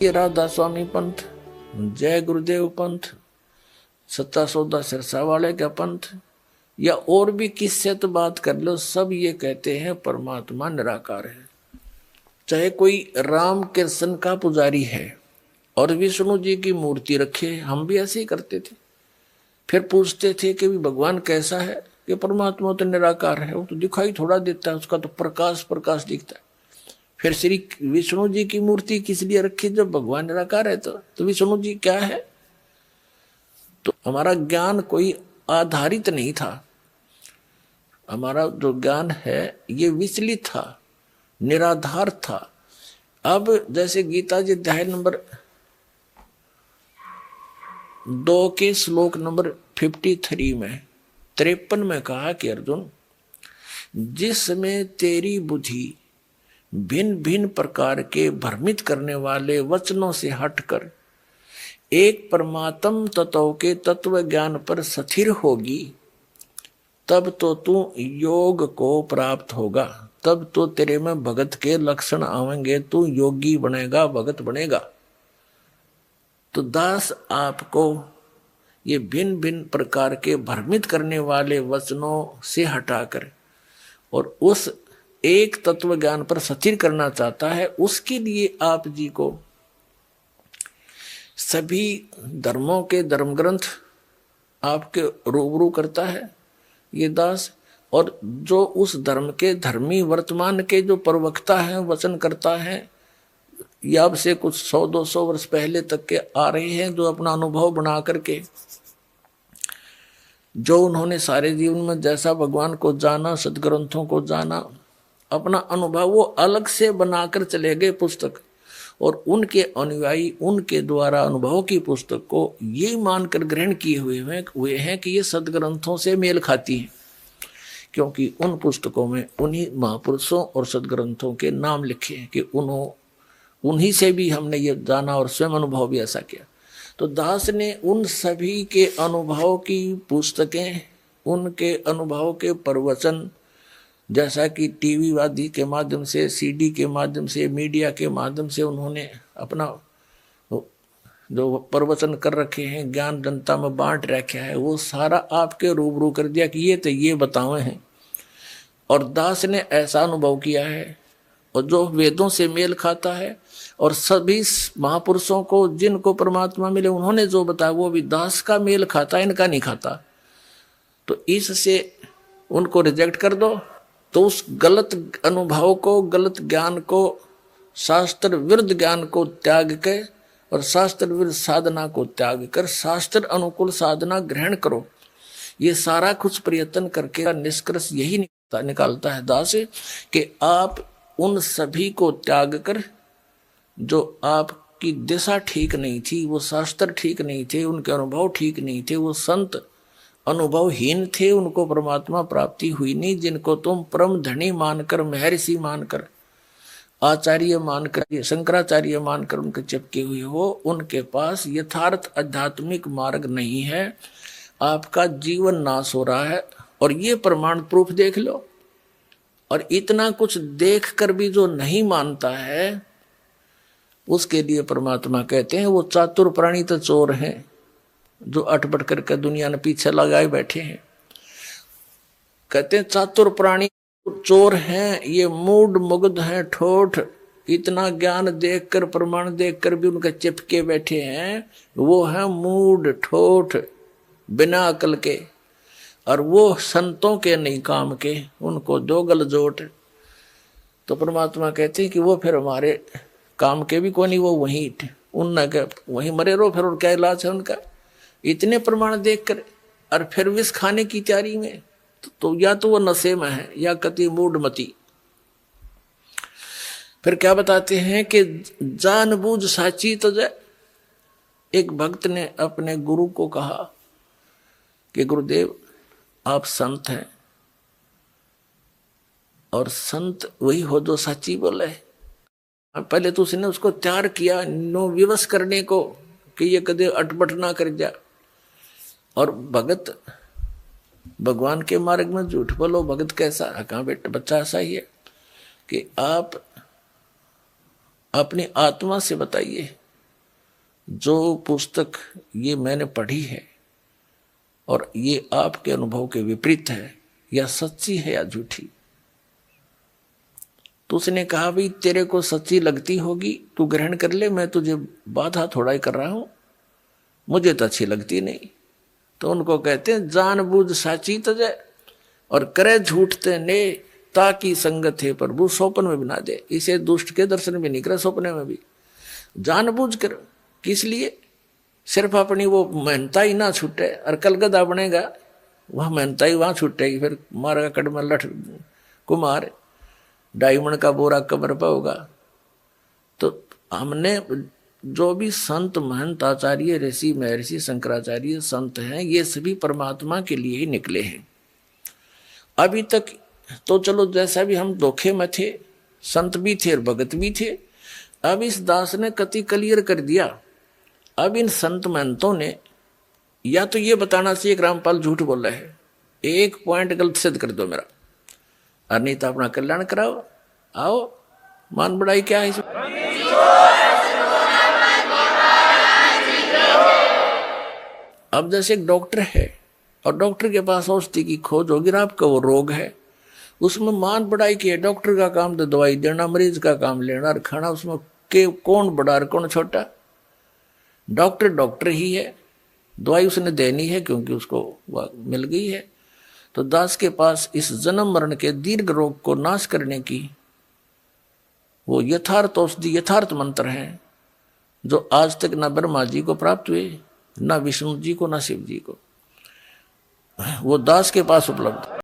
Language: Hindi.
ये राधा स्वामी पंथ, जय गुरुदेव पंथ, सत्ता सौदा सिरसा वाले का पंथ, या और भी किससे तो बात कर लो, सब ये कहते हैं परमात्मा निराकार है। चाहे कोई राम कृष्ण का पुजारी है और विष्णु जी की मूर्ति रखे, हम भी ऐसे ही करते थे। फिर पूछते थे कि भगवान कैसा है, कि परमात्मा तो निराकार है, वो तो दिखाई थोड़ा देता है, उसका तो प्रकाश प्रकाश दिखता है। फिर श्री विष्णु जी की मूर्ति किस लिए रखी, जब भगवान निराकार है तो विष्णु जी क्या है। तो हमारा ज्ञान कोई आधारित नहीं था, हमारा जो ज्ञान है ये विचलित था, निराधार था। अब जैसे गीता जी अध्याय नंबर 2 के श्लोक नंबर 53 में 53 में कहा कि अर्जुन, जिसमें तेरी बुद्धि भिन्न भिन्न प्रकार के भ्रमित करने वाले वचनों से हटकर एक परमात्म तत्व के तत्व ज्ञान पर स्थिर होगी, तब तो तू योग को प्राप्त होगा, तब तो तेरे में भगत के लक्षण आवेंगे, तू योगी बनेगा, भगत बनेगा। तो दास आपको ये भिन्न भिन्न प्रकार के भ्रमित करने वाले वचनों से हटाकर और उस एक तत्व ज्ञान पर स्थिर करना चाहता है। उसके लिए आप जी को सभी धर्मों के धर्म ग्रंथ आपके रूबरू करता है ये दास, और जो उस धर्म के धर्मी वर्तमान के जो प्रवक्ता हैं वचन करता है, या अब से कुछ 100-200 वर्ष पहले तक के आ रहे हैं, जो अपना अनुभव बना करके, जो उन्होंने सारे जीवन में जैसा भगवान को जाना, सदग्रंथों को जाना, अपना अनुभव वो अलग से बनाकर चले गए पुस्तक, और उनके अनुयायी उनके द्वारा अनुभव की पुस्तक को ये मानकर ग्रहण किए हुए हैं कि ये सदग्रंथों से मेल खाती है, क्योंकि उन पुस्तकों में उन्हीं महापुरुषों और सदग्रंथों के नाम लिखे हैं कि उन्हीं से भी हमने ये जाना और स्वयं अनुभव भी ऐसा किया। तो दास ने उन सभी के अनुभव की पुस्तकें, उनके अनुभव के प्रवचन, जैसा कि टीवी आदि के माध्यम से, सीडी के माध्यम से, मीडिया के माध्यम से उन्होंने अपना जो प्रवचन कर रखे हैं, ज्ञान जनता में बांट रखा है, वो सारा आपके रूबरू कर दिया कि ये तो ये बतावे हैं। और दास ने ऐसा अनुभव किया है, और जो वेदों से मेल खाता है, और सभी महापुरुषों को जिनको परमात्मा मिले उन्होंने जो बताया वो भी दास का मेल खाता, इनका नहीं खाता। तो इससे उनको रिजेक्ट कर दो, तो उस गलत अनुभव को, गलत ज्ञान को, शास्त्र विरुद्ध ज्ञान को त्याग के और शास्त्र विरुद्ध साधना को त्याग कर शास्त्र अनुकूल साधना ग्रहण करो। ये सारा कुछ प्रयत्न करके निष्कर्ष यही निकालता है दास कि आप उन सभी को त्याग कर, जो आपकी दिशा ठीक नहीं थी, वो शास्त्र ठीक नहीं थे, उनके अनुभव ठीक नहीं थे, वो संत अनुभवहीन थे, उनको परमात्मा प्राप्ति हुई नहीं, जिनको तुम परम धनी मानकर, महर्षि मानकर, आचार्य मानकर, शंकराचार्य मानकर उनके चिपके हुए हो, उनके पास यथार्थ आध्यात्मिक मार्ग नहीं है, आपका जीवन नाश हो रहा है। और ये प्रमाण प्रूफ देख लो। और इतना कुछ देख कर भी जो नहीं मानता है, उसके लिए परमात्मा कहते हैं वो चातुर प्राणी तो चोर हैं, जो अटपट करके दुनिया ने पीछे लगाए बैठे हैं। कहते हैं चातुर प्राणी चोर हैं, ये मूड मुग्ध हैं, ठोठ, इतना ज्ञान देखकर, प्रमाण देखकर भी उनके चिपके बैठे हैं, वो है मूड ठोठ बिना अकल के, और वो संतों के नहीं काम के, उनको दो गलजोट। तो परमात्मा कहते हैं कि वो फिर हमारे काम के भी कोई नहीं, वो वहीं मरे रहो, फिर और क्या इलाज है उनका। इतने प्रमाण देखकर और फिर विष खाने की तैयारी में, तो या तो वो नशे में है या कति मूढ़मती। फिर क्या बताते हैं कि जानबूझ साची तजय। एक भक्त ने अपने गुरु को कहा कि गुरुदेव आप संत हैं, और संत वही हो जो सच्ची बोले। पहले तो उसने उसको तैयार किया नो विवश करने को कि ये कदे अटपट ना कर जा। और भगत भगवान के मार्ग में झूठ बोलो, भगत कैसा, कहाँ बेटा बच्चा ऐसा ही है कि आप अपनी आत्मा से बताइए जो पुस्तक ये मैंने पढ़ी है और ये आपके अनुभव के विपरीत है, या सच्ची है या झूठी। तो उसने कहा भाई तेरे को सच्ची लगती होगी तू ग्रहण कर ले, मैं तुझे बाधा थोड़ा ही कर रहा हूं, मुझे तो अच्छी लगती नहीं। तो उनको कहते हैं जानबूझ साची तजय और करे झूठते ने, ताकि संगत है प्रभु स्वप्न में बना दे। इसे दुष्ट के दर्शन भी नहीं करे, सपने में भी जानबूझ कर। किस लिए? सिर्फ अपनी वो मेहनता ही ना छूटे, और कलगदा बनेगा वह मेहनता ही वहां छूटेगी, फिर मारेगा कड़मा लठ कुमार, डायमंड का बोरा कब्र पर होगा। तो हमने जो भी संत महंत आचार्य ऋषि महर्षि शंकराचार्य संत हैं, ये सभी परमात्मा के लिए ही निकले हैं। अभी तक तो चलो जैसा भी हम धोखे में थे, संत भी थे और भगत भी थे। अब इस दास ने कति क्लियर कर दिया। अब इन संत महंतों ने या तो ये बताना चाहिए कि रामपाल झूठ बोल रहा है, एक पॉइंट गलत सिद्ध कर दो मेरा, और नहीं तो अपना कल्याण कराओ। आओ मान बढ़ाई क्या है इसमें? अब जैसे एक डॉक्टर है और डॉक्टर के पास औषधि की खोज होगी, आपका वो रोग है, उसमें मान बढ़ाई की है। डॉक्टर का काम तो दवाई देना, मरीज का काम लेना और खाना, उसमें के कौन बड़ा और कौन छोटा? डॉक्टर डॉक्टर ही है, दवाई उसने देनी है क्योंकि उसको मिल गई है। तो दास के पास इस जन्म मरण के दीर्घ रोग को नाश करने की वो यथार्थ औषधि, यथार्थ मंत्र हैं, जो आज तक न ब्रह्मा जी को प्राप्त हुए, न विष्णु जी को, न शिव जी को। वो दास के पास उपलब्ध।